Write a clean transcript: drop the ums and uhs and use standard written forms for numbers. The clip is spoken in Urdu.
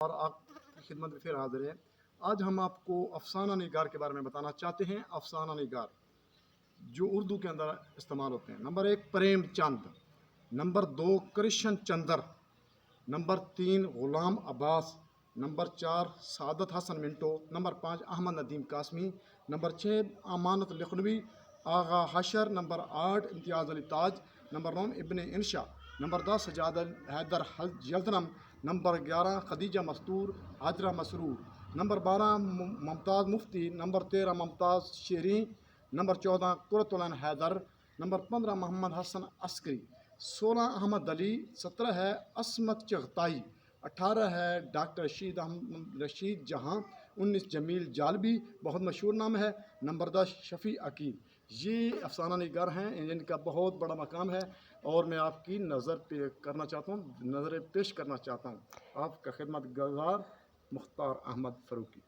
اور آپ کی خدمت میں پھر حاضر ہے۔ آج ہم آپ کو افسانہ نگار کے بارے میں بتانا چاہتے ہیں۔ افسانہ نگار جو اردو کے اندر استعمال ہوتے ہیں: number 1 Prem Chand, number 2 Krishna Chandra, number 3 Ghulam Abbas, number 4 Saadat Hasan Manto, number 5 Ahmad Nadeem Qasmi, number 6 امانت لکھنوی، آغا حشر، نمبر 8 امتیاز علی تاج، نمبر 9 ابن انشا، نمبر 10 سجاد حیدر یلدنم، نمبر 11 خدیجہ مستور حاجرہ مسرور، نمبر 12 ممتاز مفتی، نمبر 13 ممتاز شیریں، نمبر 14 قرۃ العین حیدر، نمبر 15 محمد حسن عسکری، 16 احمد علی، 17 ہے عصمت چغتائی، 18 ہے ڈاکٹر رشید جہاں، 19 جمیل جالبی، بہت مشہور نام ہے، نمبر 10 شفیع عقیل۔ یہ افسانہ نگار ہیں، ان کا بہت بڑا مقام ہے اور میں آپ کی نظر پیش کرنا چاہتا ہوں آپ کا خدمت گزار مختار احمد فروکی۔